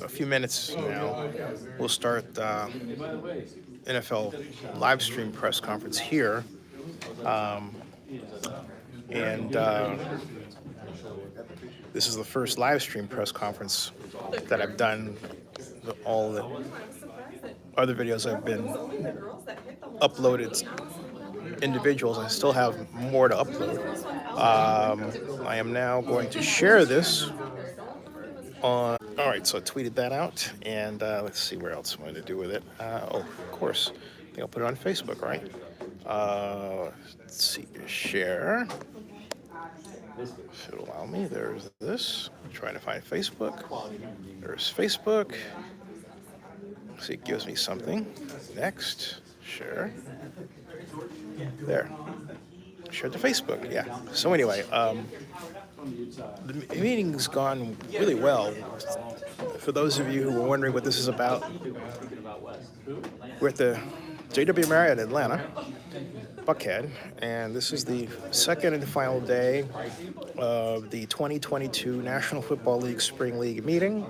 a few minutes now, we'll start NFL live stream press conference here. Um, and This is the first live stream press conference that I've done. All the other videos have been uploaded individuals. I still have more to upload. I am now going to share this on. All right, so I tweeted that out, and let's see where else I'm going to do with it. Oh, of course, I think I'll put it on Facebook, right? Let's see, share. If it'll allow me, there's this. I'm trying to find Facebook. There's Facebook. See, it gives me something. Next, share. There. Share to Facebook, yeah. So anyway, the meeting's gone really well. For those of you who were wondering what this is about, we're at the JW Marriott Atlanta, Buckhead, and this is the second and final day of the 2022 National Football League Spring League meeting,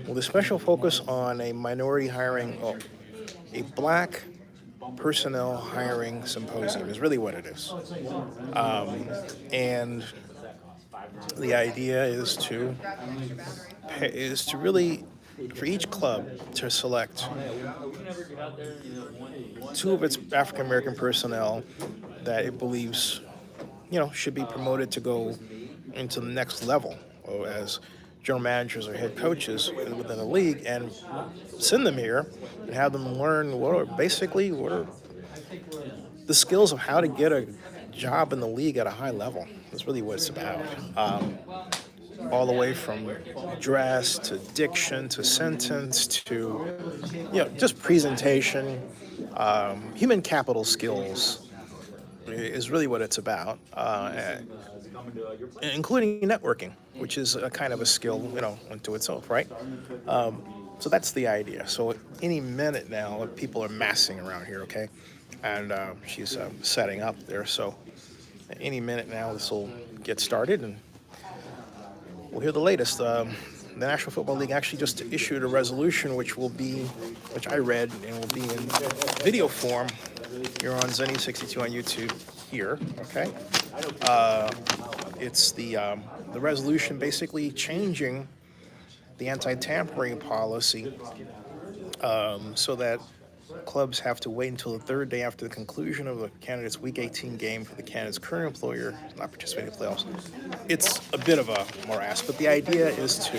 with a special focus on a minority hiring, a black personnel hiring symposium is really what it is. And the idea is to really, for each club to select two of its African American personnel that it believes, should be promoted to go into the next level as general managers or head coaches within the league, and send them here and have them learn what are the skills of how to get a job in the league at a high level. That's really what it's about. All the way from dress to diction to sentence to, just presentation, human capital skills is really what it's about, including networking, which is a kind of a skill, unto itself, right? So that's the idea. So any minute now, people are massing around here, okay? And she's setting up there. So any minute now, this will get started, and we'll hear the latest. The National Football League actually just issued a resolution, which I read, and will be in video form. You're on Zenny62 on YouTube here, okay? It's the resolution basically changing the anti-tampering policy so that clubs have to wait until the third day after the conclusion of the candidate's Week 18 game for the candidate's current employer not participating in the playoffs. It's a bit of a morass, but the idea is to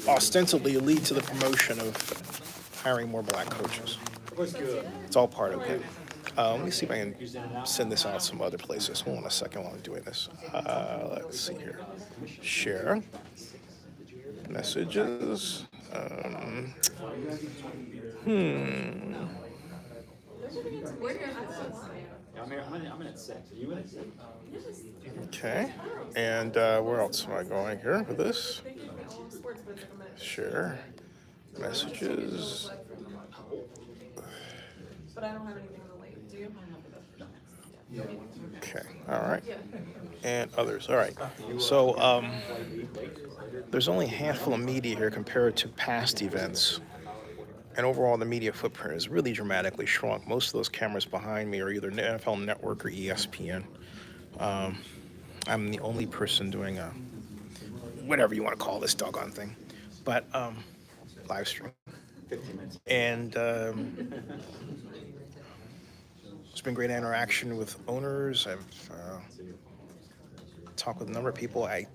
ostensibly lead to the promotion of hiring more black coaches. It's all part of it. Let me see if I can send this out some other places. Hold on a second while I'm doing this. Let's see here. Share. Messages. I'm in at 6. Are you in at 6? Okay. And where else am I going here with this? Share. Messages. But I don't have anything on the late. Do you? Okay. All right. And others. All right. So there's only a handful of media here compared to past events. And overall, the media footprint is really dramatically shrunk. Most of those cameras behind me are either NFL Network or ESPN. I'm the only person doing whatever you want to call this doggone thing, but live stream. And it's been great interaction with owners. I've talked with a number of people. I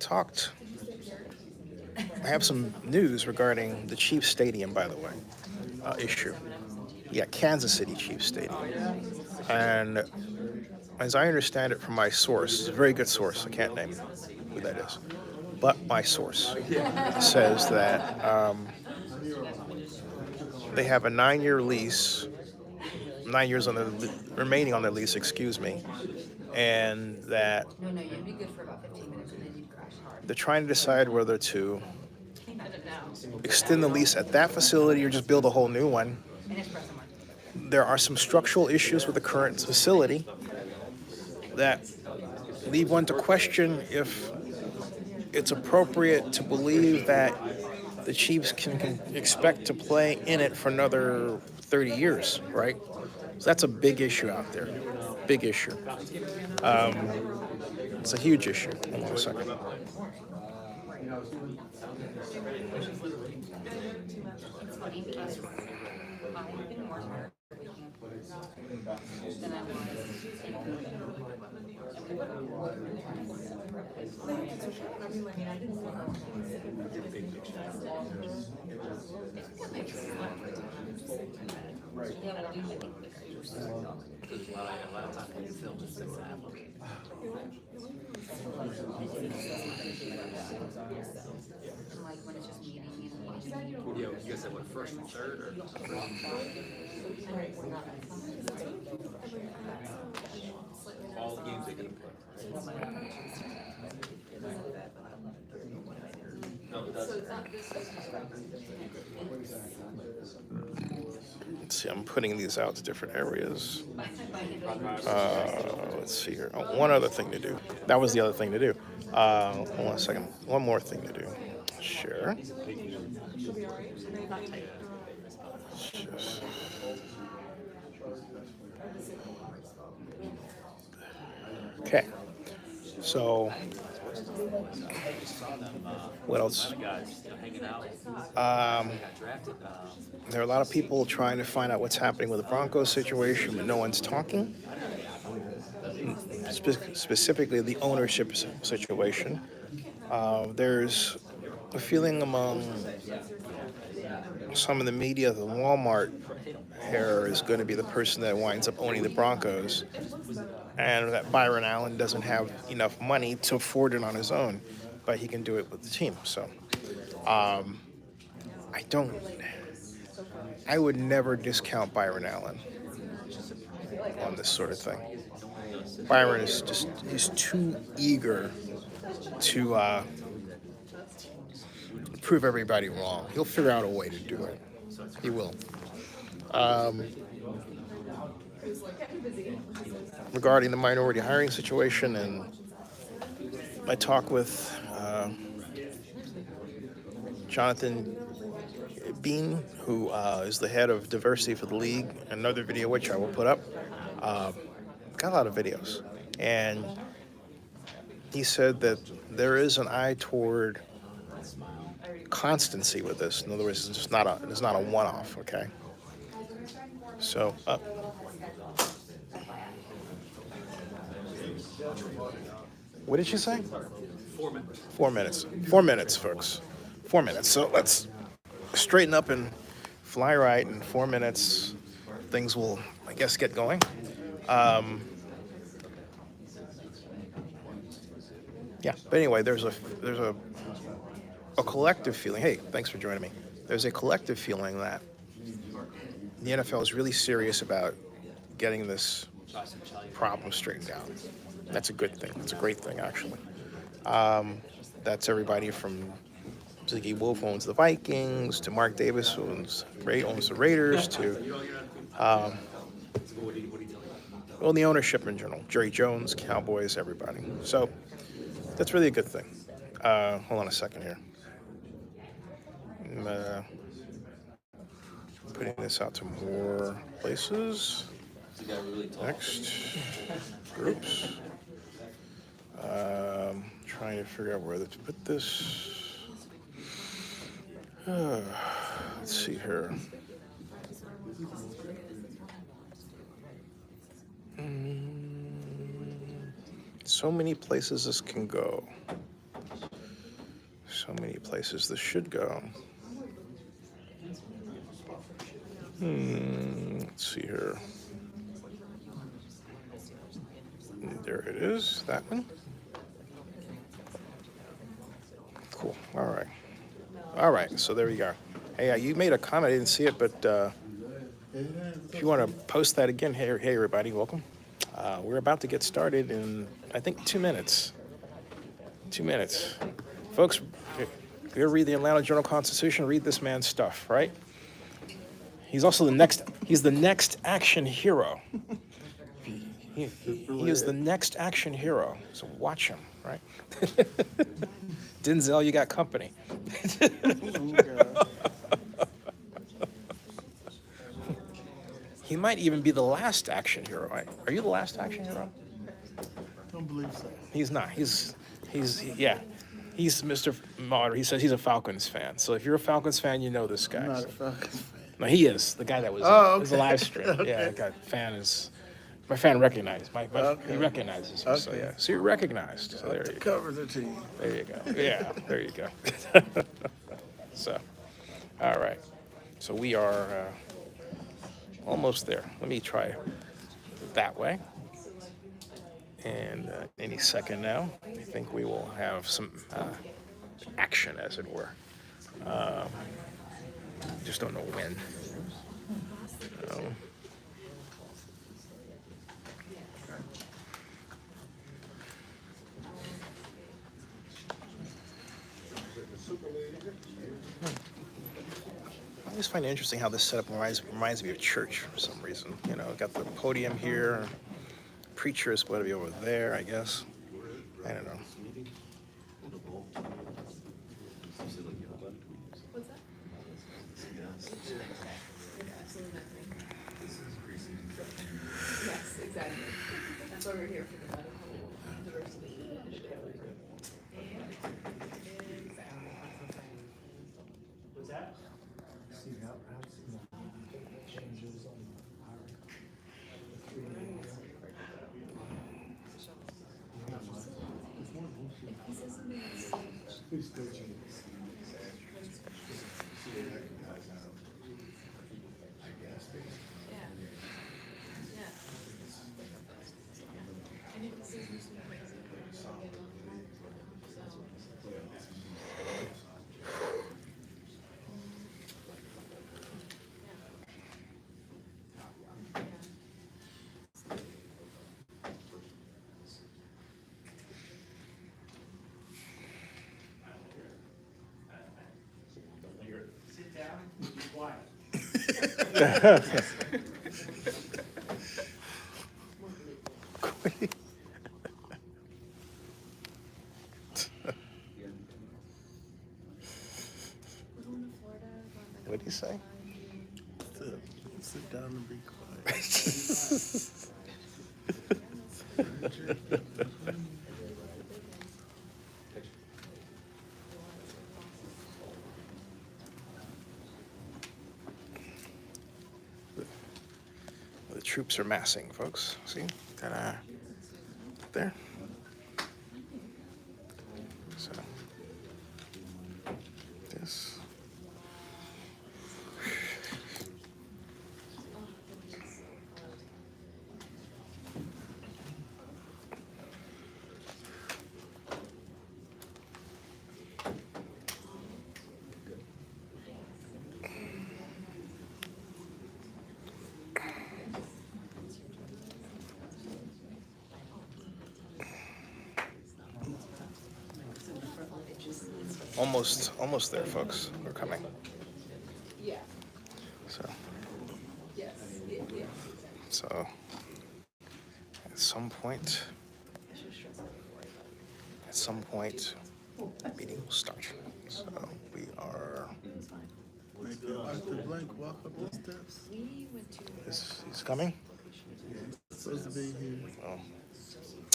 have some news regarding the Chiefs Stadium, by the way, issue. Yeah, Kansas City Chiefs Stadium. And as I understand it from my source, it's a very good source, I can't name who that is, but my source says that they have a 9-year lease, 9 years on the remaining on their lease, and that they're trying to decide whether to extend the lease at that facility or just build a whole new one. There are some structural issues with the current facility that leave one to question if it's appropriate to believe that the Chiefs can expect to play in it for another 30 years, right? So that's a big issue out there. Big issue. It's a huge issue. Hold on a second. It's funny because I've been more tired than I like when it's just meeting and You guys said what, first and third, or? All the games they can play. No, it doesn't. Let's see, I'm putting these out to different areas. Let's see here. Oh, one other thing to do. That was the other thing to do. Hold on a second. One more thing to do. Share. Okay. So, what else? There are a lot of people trying to find out what's happening with the Broncos situation, but no one's talking. Specifically, the ownership situation. There's a feeling among some of the media that Walmart here is going to be the person that winds up owning the Broncos, and that Byron Allen doesn't have enough money to afford it on his own, but he can do it with the team. So, I would never discount Byron Allen on this sort of thing. Byron is he's too eager to prove everybody wrong. He'll figure out a way to do it. He will. Regarding the minority hiring situation and my talk with Jonathan Bean, who is the head of diversity for the league, another video which I will put up, got a lot of videos, and he said that there is an eye toward constancy with this. In other words, it's not a one-off. Okay. So. What did you say? 4 minutes. 4 minutes. 4 minutes, folks. 4 minutes. So let's straighten up and fly right. In 4 minutes, things will, I guess, get going. Yeah. But anyway, there's a collective feeling. Hey, thanks for joining me. There's a collective feeling that the NFL is really serious about getting this problem straightened out. That's a good thing. That's a great thing, actually. That's everybody from Ziggy Wolf owns the Vikings, to Mark Davis owns the Raiders, to well, the ownership in general. Jerry Jones, Cowboys, everybody. So that's really a good thing. Hold on a second here. Putting this out to more places. Next. Groups. Trying to figure out where to put this. Let's see here. So many places this can go. So many places this should go. Let's see here. There it is, that one. Cool, all right, so there we go. Hey, you made a comment, I didn't see it, but if you want to post that again, hey everybody, welcome. We're about to get started in, I think, 2 minutes. 2 minutes. Folks, if you ever read the Atlanta Journal-Constitution, read this man's stuff, right? He's also the next action hero. He is the next action hero. So watch him, right? Denzel, you got company. He might even be the last action hero. Right? Are you the last action hero? Don't believe so. He's not. Yeah. He's Mr. Martyr. He says he's a Falcons fan. So if you're a Falcons fan, you know this guy. I'm not So. a Falcons fan. No, he is the guy that was. Oh, It was a okay. live stream. Okay. Yeah, that guy fan is. My fan recognized. He Okay. recognizes me. So Okay. yeah. So you're recognized. So there you go. Cover the team. There you go. Yeah. There you go. So, all right. So we are almost there. Let me try that way. And any second now, I think we will have some action, as it were. Just don't know when. I always find it interesting how this setup reminds me of church for some reason. You know, got the podium here. Preacher is going to be over there, I guess. I don't know. What's that? Yes, exactly. That's why we're here for the medical diversity initiative. What's that? Sit down and be quiet. What did he say? Sit down and be quiet. The troops are massing, folks. See? Ta-da. There. So, this. Almost there, folks. We're coming. Yeah, So, yes, yeah. so at some point, the meeting will start. So we are. Make Arthur Blank walk up the steps. He's coming. He's supposed to be here. Oh.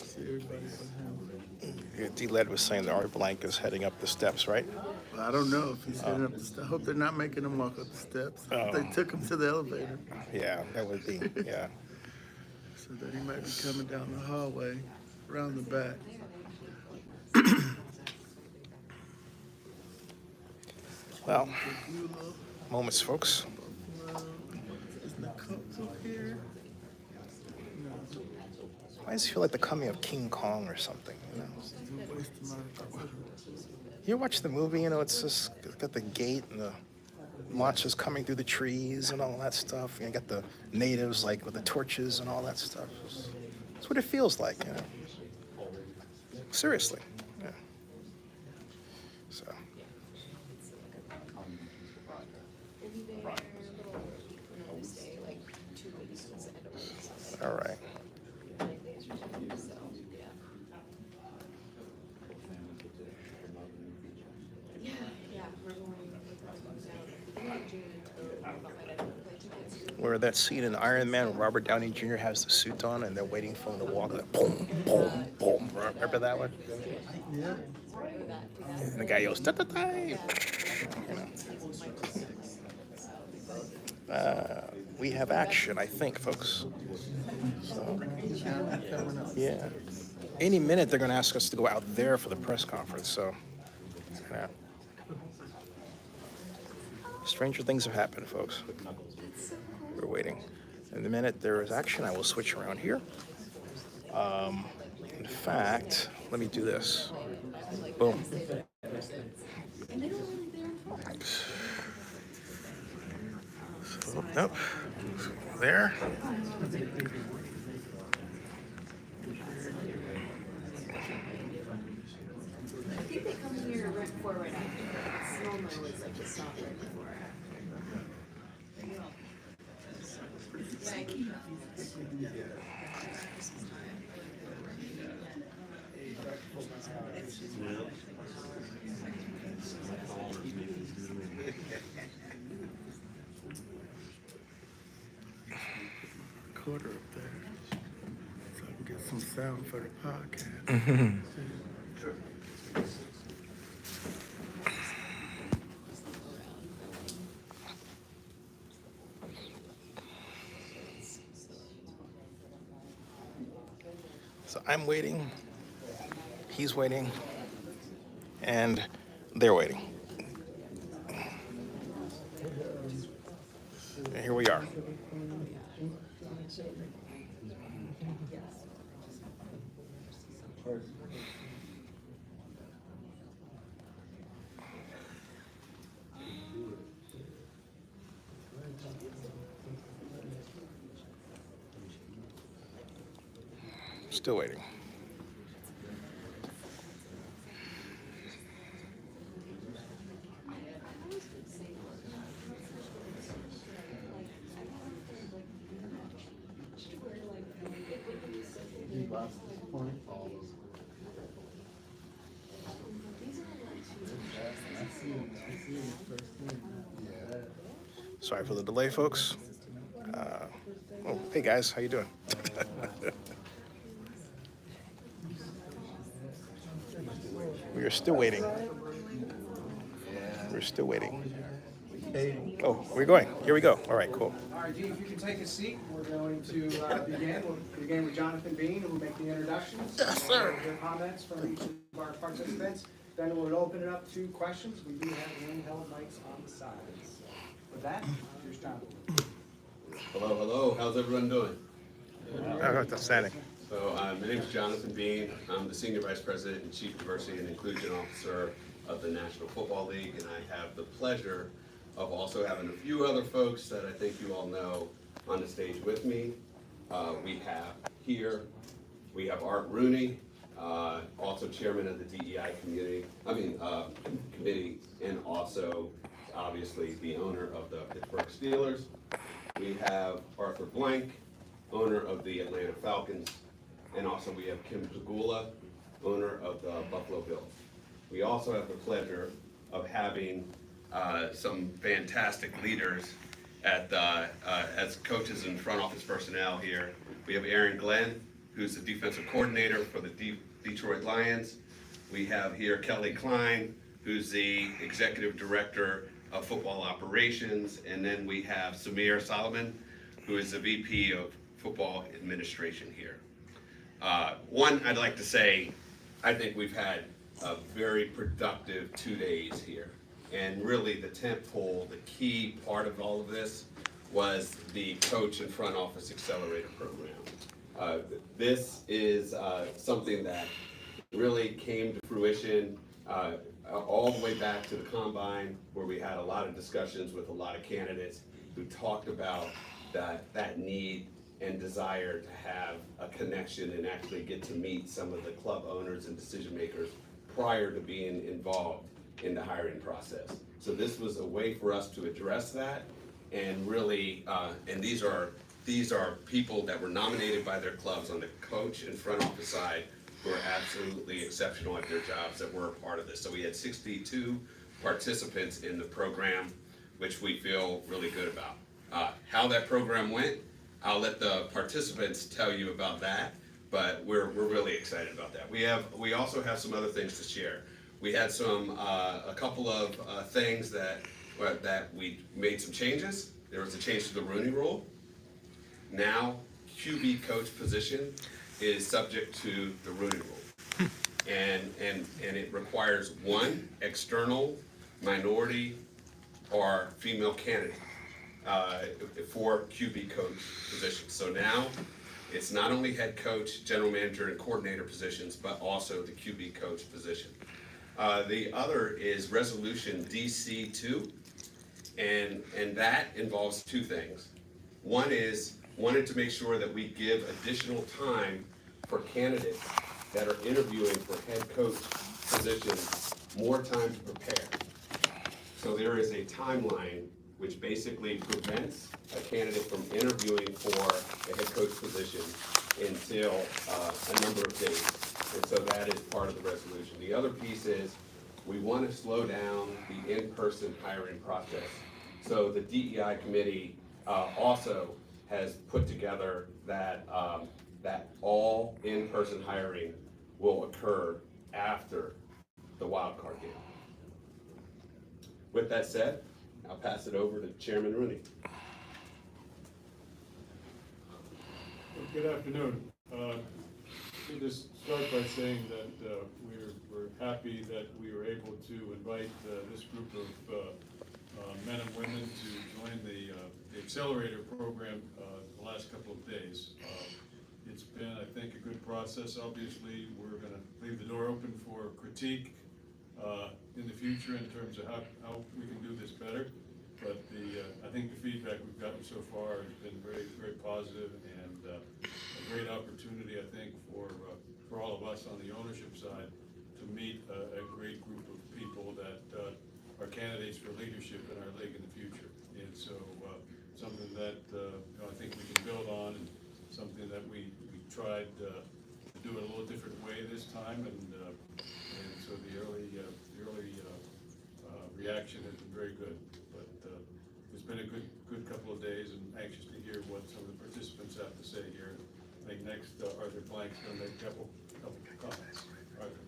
See everybody but him. D-Led was saying that Art Blank is heading up the steps, right? Well, I don't know if he's heading up the steps. I hope they're not making him walk up the steps. They took him to the elevator. Yeah, that would be, yeah. So that he might be coming down the hallway, around the back. Well, moments, folks. Is Nicole here? Why does it feel like the coming of King Kong or something? You know? Don't waste my time. You watch the movie, you know, it's just it's got the gate and the monsters coming through the trees and all that stuff. You got the natives like with the torches and all that stuff. That's what it feels like, you know. Seriously. Yeah. So. All right. Where that scene in Iron Man, when Robert Downey Jr. has the suit on and they're waiting for him to walk, like boom, boom, boom. Remember that one? Yeah. And the guy yells, "Da da da!" You know. We have action, I think, folks. So, yeah. Any minute they're going to ask us to go out there for the press conference. So, yeah. Stranger things have happened, folks. We're waiting. In the minute there is action, I will switch around here. In fact, let me do this. Boom. So, nope. There. I think they come here right before, right after. It's normally always like just stop right before or after. Recorder up there, so I can get some sound for the podcast. So I'm waiting, he's waiting, and they're waiting. And here we are. Still waiting. Sorry for the delay, folks. Oh, hey guys, how you doing? We are still waiting. We're still waiting. Oh, we're going. Here we go. All right, cool. All right, Dee, if you can take a seat, we're going to begin. We'll begin with Jonathan Bean, who will make the introductions. Yes, sir. We'll hear comments from each of our participants. Then we'll open it up to questions. We do have handheld mics on the sides. With that, here's Jonathan. Hello, hello. How's everyone doing? Oh, outstanding. So my name is Jonathan Bean. I'm the Senior Vice President and Chief Diversity and Inclusion Officer of the National Football League, and I have the pleasure of also having a few other folks that I think you all know on the stage with me. We have Art Rooney, also Chairman of the DEI committee, and also obviously the owner of the Pittsburgh Steelers. We have Arthur Blank, owner of the Atlanta Falcons, and also we have Kim Pegula, owner of the Buffalo Bills. We also have the pleasure of having some fantastic leaders as coaches and front office personnel here. We have Aaron Glenn, who's the defensive coordinator for the Detroit Lions. We have here Kelly Klein, who's the executive director of football operations. And then we have Samir Solomon, who is the VP of football administration here. One, I'd like to say, I think we've had a very productive 2 days here. And really the tentpole, the key part of all of this was the Coach and Front Office Accelerator Program. This is something that really came to fruition all the way back to the Combine, where we had a lot of discussions with a lot of candidates who talked about that need and desire to have a connection and actually get to meet some of the club owners and decision makers prior to being involved in the hiring process. So this was a way for us to address that, and really, and these are people that were nominated by their clubs on the coach and front office side who are absolutely exceptional at their jobs that were a part of this. So we had 62 participants in the program, which we feel really good about. How that program went, I'll let the participants tell you about that, but we're really excited about that. We also have some other things to share. We had a couple of things that we made some changes. There was a change to the Rooney Rule. Now, QB coach position is subject to the Rooney Rule. And it requires one external minority or female candidate for QB coach positions. So now, it's not only head coach, general manager, and coordinator positions, but also the QB coach position. The other is Resolution DC2, and that involves two things. One is wanted to make sure that we give additional time for candidates that are interviewing for head coach positions, more time to prepare. So there is a timeline which basically prevents a candidate from interviewing for a head coach position until a number of days. And so that is part of the resolution. The other piece is we want to slow down the in-person hiring process. So the DEI committee also has put together that all in-person hiring will occur after the wildcard game. With that said, I'll pass it over to Chairman Rooney. Good afternoon. Let me just start by saying that we're happy that we were able to invite this group of men and women to join the accelerator program the last couple of days. It's been, I think, a good process. Obviously, we're going to leave the door open for critique in the future in terms of how we can do this better. But I think the feedback we've gotten so far has been very, very positive, and a great opportunity, I think, for all of us on the ownership side to meet a great group of people that are candidates for leadership in our league in the future. And so something that I think we can build on, and something that we tried to do it a little different way this time, and so the early reaction has been very good. But it's been a good couple of days, and anxious to hear what some of the participants have to say here. I think next Arthur Blank's going to make a couple comments. Arthur.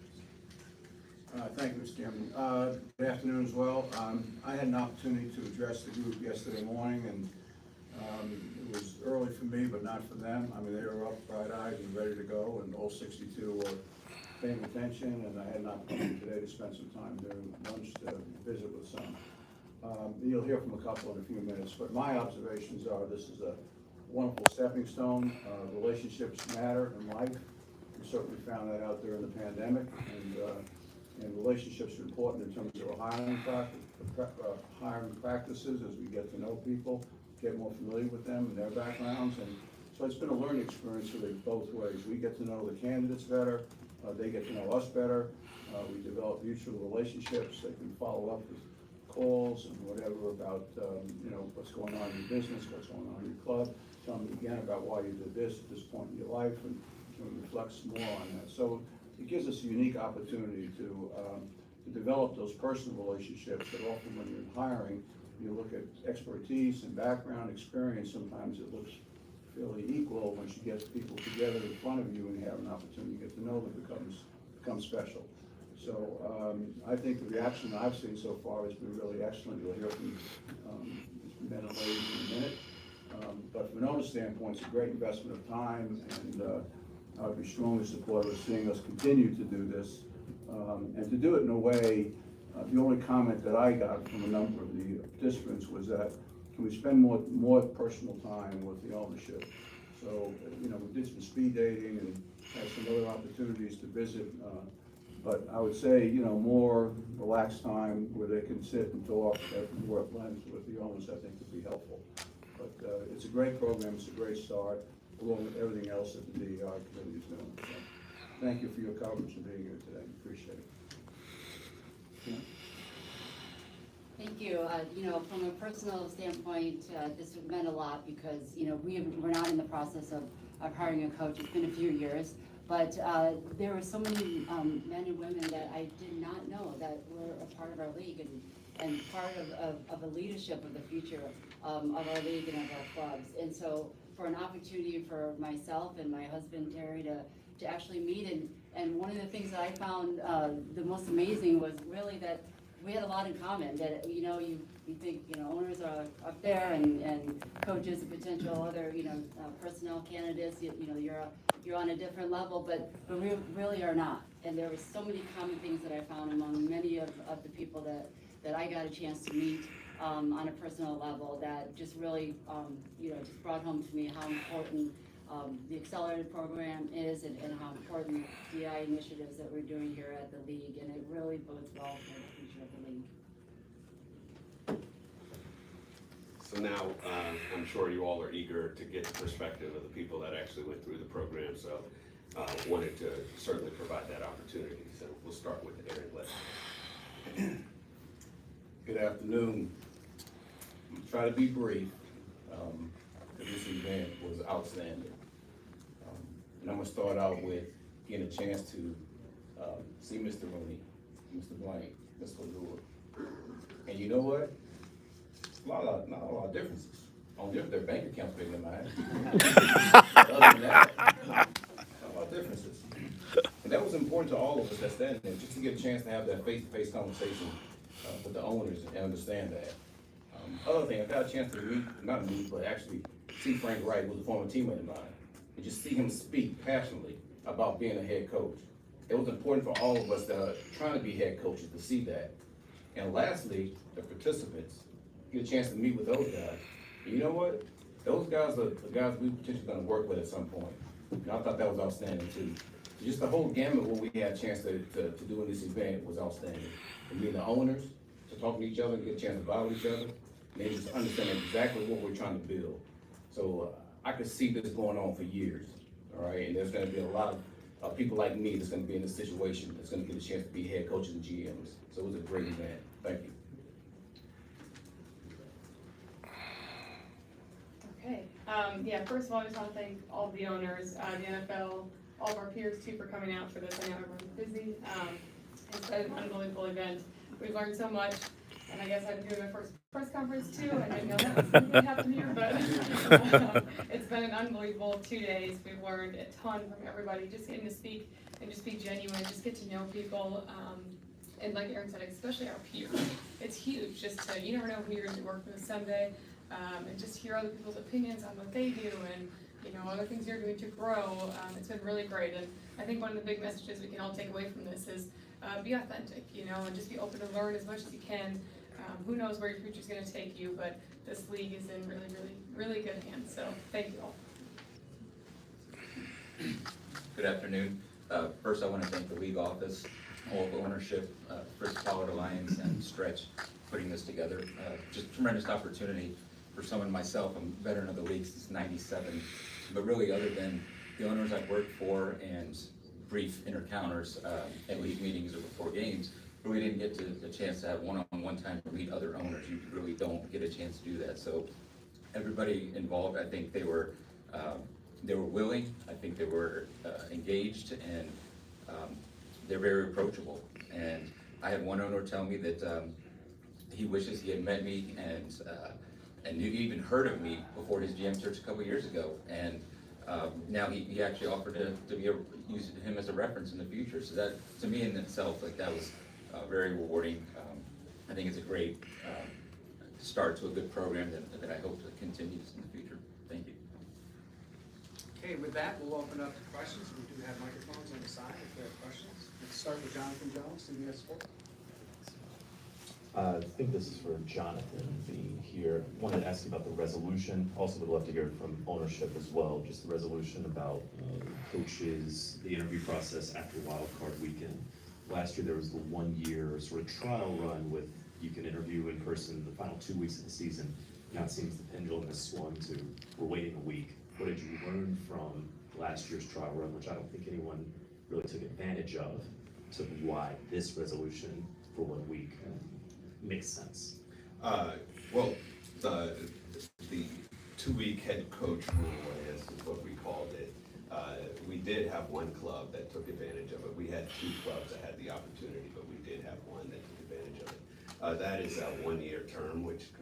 Thank you, Mr. Chairman. Good afternoon as well. I had an opportunity to address the group yesterday morning, and it was early for me, but not for them. I mean, they were up bright-eyed and ready to go, and all 62 were paying attention, and I had an opportunity today to spend some time during lunch to visit with some. You'll hear from a couple in a few minutes, but my observations are this is a wonderful stepping stone. Relationships matter in life. We certainly found that out during the pandemic, and relationships are important in terms of hiring practices as we get to know people, get more familiar with them and their backgrounds. And so it's been a learning experience really both ways. We get to know the candidates better, they get to know us better, we develop mutual relationships. They can follow up with calls and whatever about what's going on in your business, what's going on in your club. Tell them again about why you did this at this point in your life, and reflects more on that. So it gives us a unique opportunity to develop those personal relationships that often when you're hiring, you look at expertise and background experience. Sometimes it looks fairly equal. Once you get people together in front of you and you have an opportunity to get to know them, becomes special. So I think the reaction I've seen so far has been really excellent. You'll hear from men and ladies in a minute. But from an owner standpoint, it's a great investment of time, and I would be strongly supportive of seeing us continue to do this, and to do it in a way. The only comment that I got from a number of the participants was that, can we spend more personal time with the ownership? So, we did some speed dating and had some other opportunities to visit, but I would say, more relaxed time where they can sit and talk and work lens with the owners, I think would be helpful. But it's a great program, it's a great start, along with everything else that the DEI committee is doing. So, thank you for your coverage and being here today, appreciate it. Yeah. Thank you. From a personal standpoint, this meant a lot because, we're not in the process of hiring a coach. It's been a few years, but there were so many men and women that I did not know that were a part of our league, part of the leadership of the future of our league and of our clubs. And so for an opportunity for myself and my husband Terry to actually meet, and one of the things that I found the most amazing was really that we had a lot in common, that, you know, you think, you know, owners are up there and coaches and potential other, you know, personnel candidates, you know, you're on a different level, but we really are not. And there were so many common things that I found among many of the people that I got a chance to meet on a personal level that just really, you know, just brought home to me how important the accelerated program is and how important DI initiatives that we're doing here at the league, and it really bodes well for the future of the league. So now, I'm sure you all are eager to get the perspective of the people that actually went through the program, so wanted to certainly provide that opportunity. So we'll start with Aaron Glenn. Good afternoon. I'm try to be brief. This event was outstanding. And I'm gonna start out with getting a chance to see Mr. Rooney, Mr. Blank, Mr. Lure. And you know what? Not a lot of differences. Only if their bank account's bigger than mine. Other than that, not a lot of differences. And that was important to all of us that standing there, just to get a chance to have that face-to-face conversation with the owners and understand that. Other thing, I got a chance to not meet, but actually see Frank Wright, who was a former teammate of mine, and just see him speak passionately about being a head coach. It was important for all of us that are trying to be head coaches to see that. And lastly, the participants, get a chance to meet with those guys. And you know what? Those guys are the guys we potentially gonna work with at some point. And I thought that was outstanding too. So just the whole gamut of what we had a chance to do in this event was outstanding. And meeting the owners, to talk to each other, get a chance to vibe with each other, and just understand exactly what we're trying to build. So I could see this going on for years, all right? And there's gonna be a lot of people like me that's gonna be in this situation, that's gonna get a chance to be head coaches and GMs. So it was a great event. Thank you. Okay, yeah, first of all, I just want to thank all of the owners, the NFL, all of our peers too for coming out for this. I know everyone's busy. It's been an unbelievable event. We've learned so much, and I guess I'm doing my first press conference too. I didn't know that was going to happen here, but it's been an unbelievable 2 days. We've learned a ton from everybody, just getting to speak and just be genuine, just get to know people. And like Aaron said, especially our peers. It's huge just to, you never know who you're going to work with someday. And just hear other people's opinions on what they do and, you know, other things you're doing to grow. It's been really great. And I think one of the big messages we can all take away from this is be authentic, you know, and just be open to learn as much as you can. Who knows where your future's going to take you, but this league is in really, really, really good hands. So thank you all. Good afternoon. First, I want to thank the league office, all of the ownership, First Pollard Alliance, and Stretch putting this together. Just tremendous opportunity for someone myself. I'm a veteran of the league since '97, but really other than the owners I've worked for and brief encounters at league meetings or before games, really didn't get a chance to have one-on-one time to meet other owners. You really don't get a chance to do that. So everybody involved, I think they were willing, I think they were engaged, and they're very approachable. And I had one owner tell me that he wishes he had met me and knew, even heard of me before his GM search a couple years ago. And now he actually offered to use him as a reference in the future. So that, to me in itself, like, that was very rewarding. I think it's a great start to a good program that I hope that continues in the future. Thank you. Okay, with that, we'll open up to questions. We do have microphones on the side if there are questions. Let's start with Jonathan Jones, CBS Sports. I think this is for Jonathan being here. Wanted to ask you about the resolution. Also would love to hear from ownership as well, just the resolution about coaches, the interview process after wild card weekend. Last year there was the 1 year sort of trial run with you can interview in person the final 2 weeks of the season. Now it seems the pendulum has swung to we're waiting a week. What did you learn from last year's trial run, which I don't think anyone really took advantage of, to why this resolution for 1 week makes sense? Well, the 2-week head coach rule is what we called it. We did have one club that took advantage of it. We had 2 clubs that had the opportunity, but we did have one that took advantage of it. That is a one-year term, which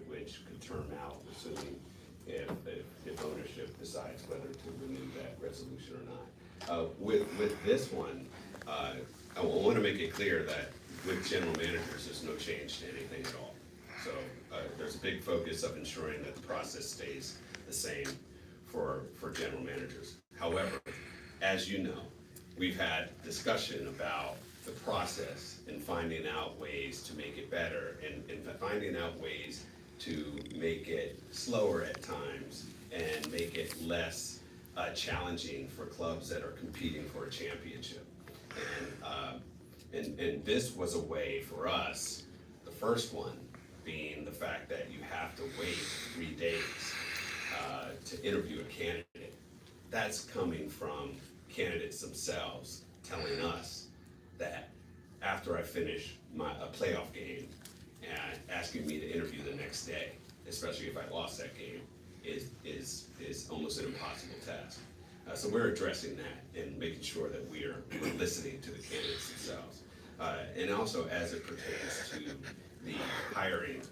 could term out, assuming if ownership decides whether to renew that resolution or not. With this one, I want to make it clear that with general managers, there's no change to anything at all. So there's a big focus of ensuring that the process stays the same for general managers. However, as you know, we've had discussion about the process and finding out ways to make it better and finding out ways to make it slower at times and make it less challenging for clubs that are competing for a championship. And this was a way for us, the first one being the fact that you have to wait 3 days to interview a candidate. That's coming from candidates themselves telling us that after I finish a playoff game and asking me to interview the next day, especially if I lost that game, is almost an impossible task. So we're addressing that and making sure that we're listening to the candidates themselves. And also as it pertains to the hiring,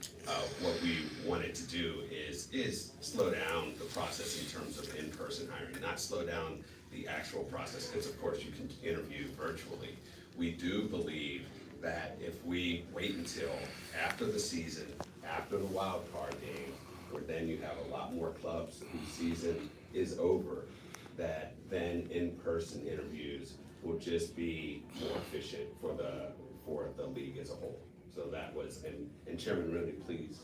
what we wanted to do is slow down the process in terms of in-person hiring, not slow down the actual process, because of course you can interview virtually. We do believe that if we wait until after the season, after the wild card game, where then you have a lot more clubs whose season is over, that then in-person interviews will just be more efficient for the league as a whole. So that was, and Chairman Ridley, please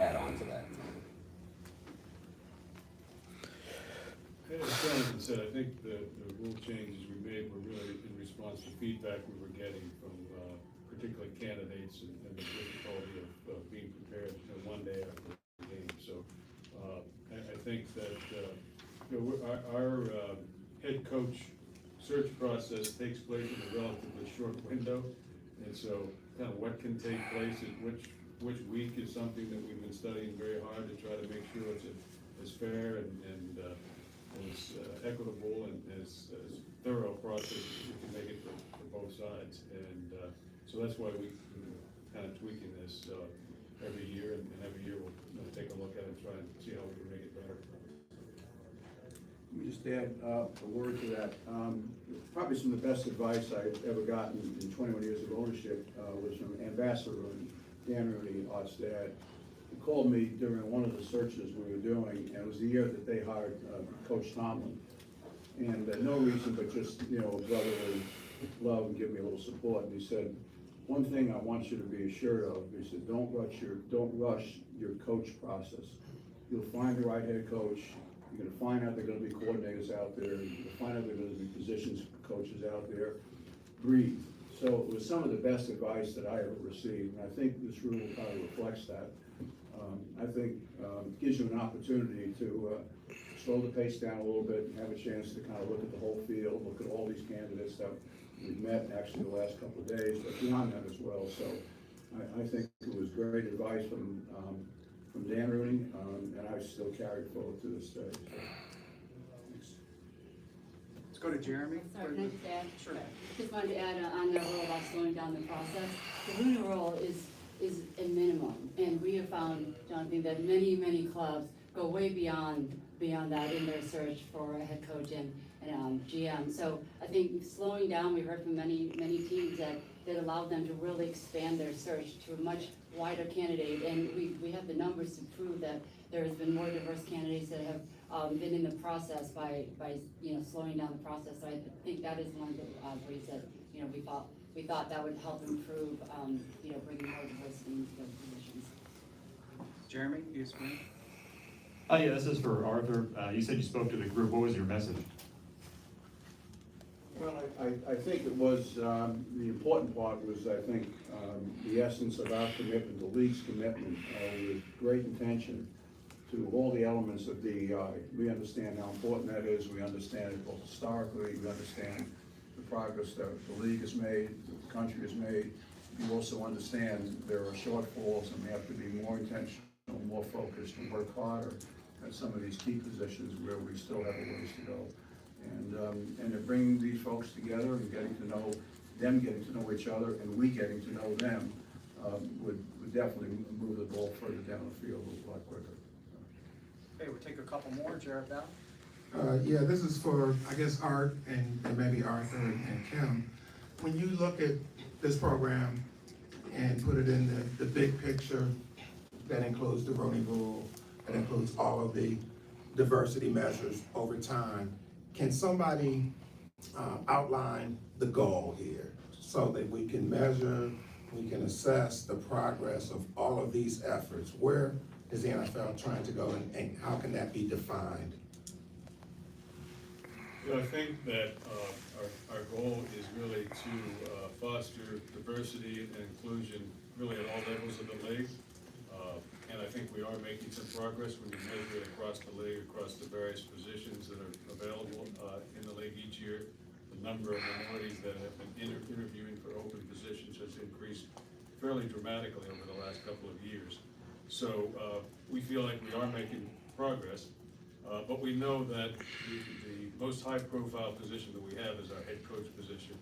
add on to that. As Jonathan said, I think the rule changes we made were really in response to feedback we were getting from particularly candidates and the difficulty of being prepared one day after the game. So I think that our head coach search process takes place in a relatively short window. And so kind of what can take place at which week is something that we've been studying very hard to try to make sure it's as fair and as equitable and as thorough a process as we can make it for both sides. And so that's why we're kind of tweaking this every year, and every year we'll take a look at it and try and see how we can make it better. Let me just add a word to that. Probably some of the best advice I've ever gotten in 21 years of ownership was from Ambassador Dan Rooney, our dad. He called me during one of the searches we were doing, and it was the year that they hired Coach Tomlin. And no reason but just, brotherly love and give me a little support. And he said, one thing I want you to be assured of, he said, don't rush your coach process. You'll find the right head coach. You're gonna find out there are gonna be coordinators out there. You're gonna find out there are gonna be positions coaches out there. Breathe. So it was some of the best advice that I ever received, and I think this rule kind of reflects that. I think it gives you an opportunity to slow the pace down a little bit and have a chance to kind of look at the whole field, look at all these candidates that we've met actually the last couple of days, but beyond that as well. So I think it was great advice from Dan Rooney, and I still carry it forward to this day. So. Let's go to Jeremy. Sorry, can I just add? Sure. Just wanted to add on the rule about slowing down the process. The Rooney rule is a minimum, and we have found, Jonathan, that many clubs go way beyond that in their search for a head coach and GM. So I think slowing down, we heard from many teams that allowed them to really expand their search to a much wider candidate, and we have the numbers to prove that there has been more diverse candidates that have been in the process by slowing down the process. So I think that is one of the ways that we thought that would help improve bringing more diversity into those positions. Jeremy, you speak. Yeah, this is for Arthur. You said you spoke to the group. What was your message? Well, I think it was, the important part was, I think, the essence of our commitment, the league's commitment, with great intention to all the elements of DEI. We understand how important that is. We understand it both historically. We understand the progress that the league has made, the country has made. You also understand there are shortfalls, and we have to be more intentional, more focused, and work harder at some of these key positions where we still have a ways to go. And to bring these folks together and getting to know them, getting to know each other, and we getting to know them, would definitely move the ball further down the field a lot quicker. Okay, we'll take a couple more. Jared Bell. Yeah, this is for, I guess, Art and maybe Arthur and Kim. When you look at this program and put it in the big picture that includes the voting rule, that includes all of the diversity measures over time, can somebody outline the goal here so that we can measure, we can assess the progress of all of these efforts? Where is the NFL trying to go and how can that be defined? I think that our goal is really to foster diversity and inclusion really at all levels of the league. And I think we are making some progress when you measure it across the league, across the various positions that are available in the league each year. The number of minorities that have been interviewing for open positions has increased fairly dramatically over the last couple of years. So we feel like we are making progress. But we know that the most high-profile position that we have is our head coach position,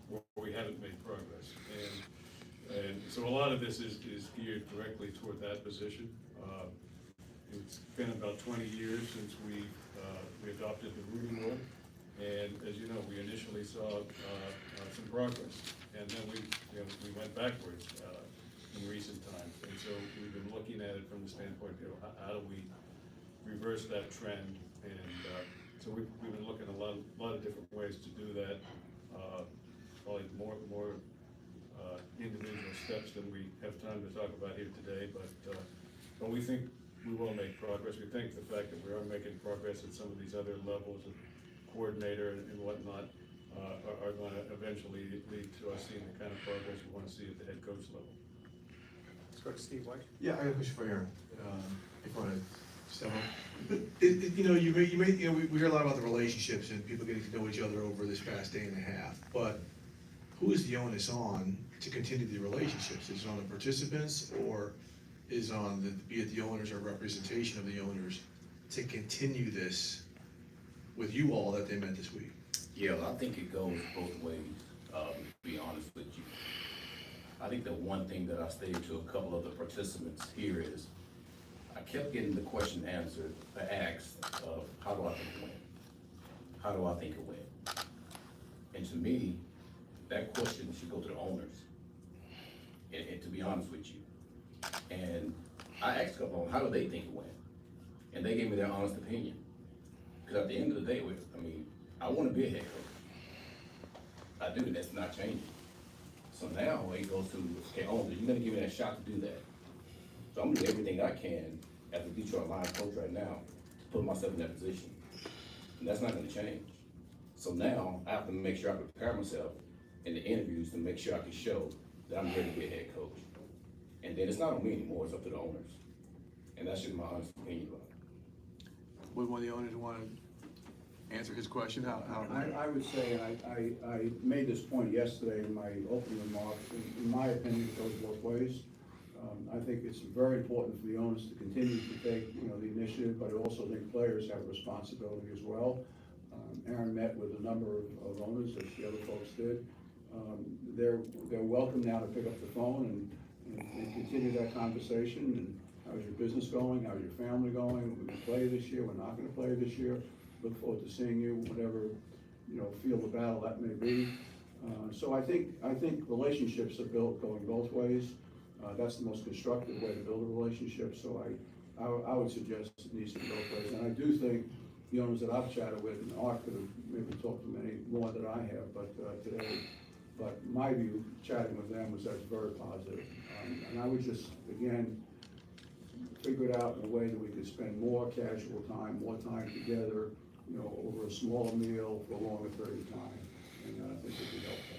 where we haven't made progress. And so a lot of this is geared directly toward that position. It's been about 20 years since we adopted the rooting rule. And as you know, we initially saw some progress. And then we went backwards in recent times. And so we've been looking at it from the standpoint, how do we reverse that trend? And so we've been looking at a lot of different ways to do that. Probably more individual steps than we have time to talk about here today, but we think we will make progress. We think the fact that we are making progress at some of these other levels of coordinator and whatnot are going to eventually lead to us seeing the kind of progress we want to see at the head coach level. Let's go to Steve White. Yeah, I have a question for Aaron. If you want to step up. We hear a lot about the relationships and people getting to know each other over this past day and a half, but who is the onus on to continue the relationships? Is it on the participants, or is on be it the owners or representation of the owners to continue this with you all that they met this week? Yeah, I think it goes both ways, to be honest with you. I think the one thing that I stated to a couple of the participants here is, I kept getting the question asked of, how do I think it went? How do I think it went? And to me, that question should go to the owners, and to be honest with you. And I asked a couple of them, how do they think it went? And they gave me their honest opinion. Because at the end of the day, I want to be a head coach. I do, that's not changing. So now it goes to, okay, owner, you're gonna give me that shot to do that. So I'm doing everything I can as a Detroit Lions coach right now to put myself in that position. And that's not gonna change. So now I have to make sure I prepare myself in the interviews to make sure I can show that I'm ready to be a head coach. And then it's not on me anymore, it's up to the owners. And that's just my honest opinion about it. Would one of the owners want to answer his question? I would say, and I made this point yesterday in my opening remarks, in my opinion, it goes both ways. I think it's very important for the owners to continue to take, the initiative, but I also think players have a responsibility as well. Aaron met with a number of owners, as the other folks did. They're welcome now to pick up the phone and continue that conversation. And how's your business going? How's your family going? We're gonna play this year. We're not gonna play this year. Look forward to seeing you, whatever, field of battle that may be. So I think relationships are built going both ways. That's the most constructive way to build a relationship. So I would suggest it needs to be both ways. And I do think the owners that I've chatted with, and Art could have maybe talked to many more than I have, today. But my view, chatting with them, was that's very positive. And I would just, again, figure it out in a way that we could spend more casual time, more time together, over a smaller meal for a longer period of time. And I think it would be helpful.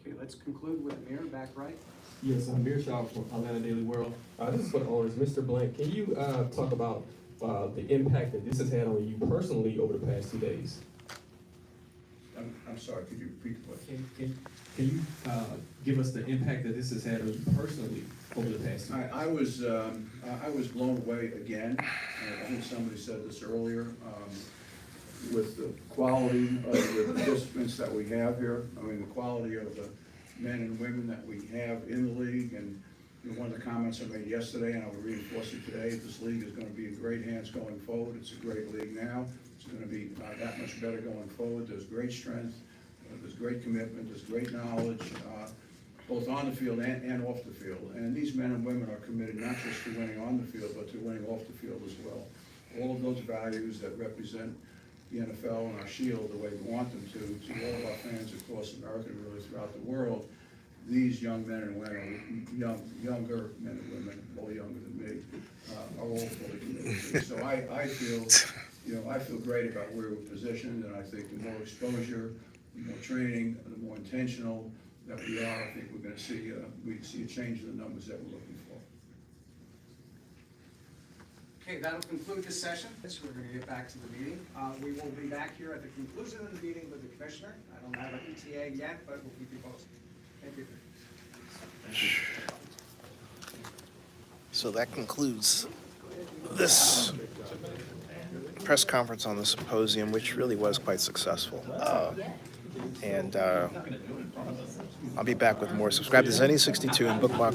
Okay, let's conclude with Amir, back right. Yes, I'm Amir Shaw from Atlanta Daily World. This is for the owners. Mr. Blank, can you talk about the impact that this has had on you personally over the past 2 days? I'm sorry, could you repeat the question? Can you give us the impact that this has had on you personally over the past 2 days? I was blown away again. I think somebody said this earlier, with the quality of the participants that we have here. The quality of men and women that we have in the league. And you know, one of the comments I made yesterday, and I will reinforce it today, this league is going to be in great hands going forward. It's a great league now. It's going to be that much better going forward. There's great strength, there's great commitment, there's great knowledge, both on the field and off the field. And these men and women are committed not just to winning on the field, but to winning off the field as well. All of those values that represent the NFL and our shield the way we want them to all of our fans across America and really throughout the world, these young men and women, younger men and women, all younger than me, are all fully committed to. So I feel, I feel great about where we're positioned, and I think the more exposure, the more training, the more intentional that we are, I think we're going to see a change in the numbers that we're looking for. Okay, that'll conclude this session. So we're going to get back to the meeting. We will be back here at the conclusion of the meeting with the commissioner. I don't have an ETA yet, but we'll keep you posted. Thank you. So that concludes this press conference on the symposium, which really was quite successful. And I'll be back with more. Subscribe to Zenny62 and bookmark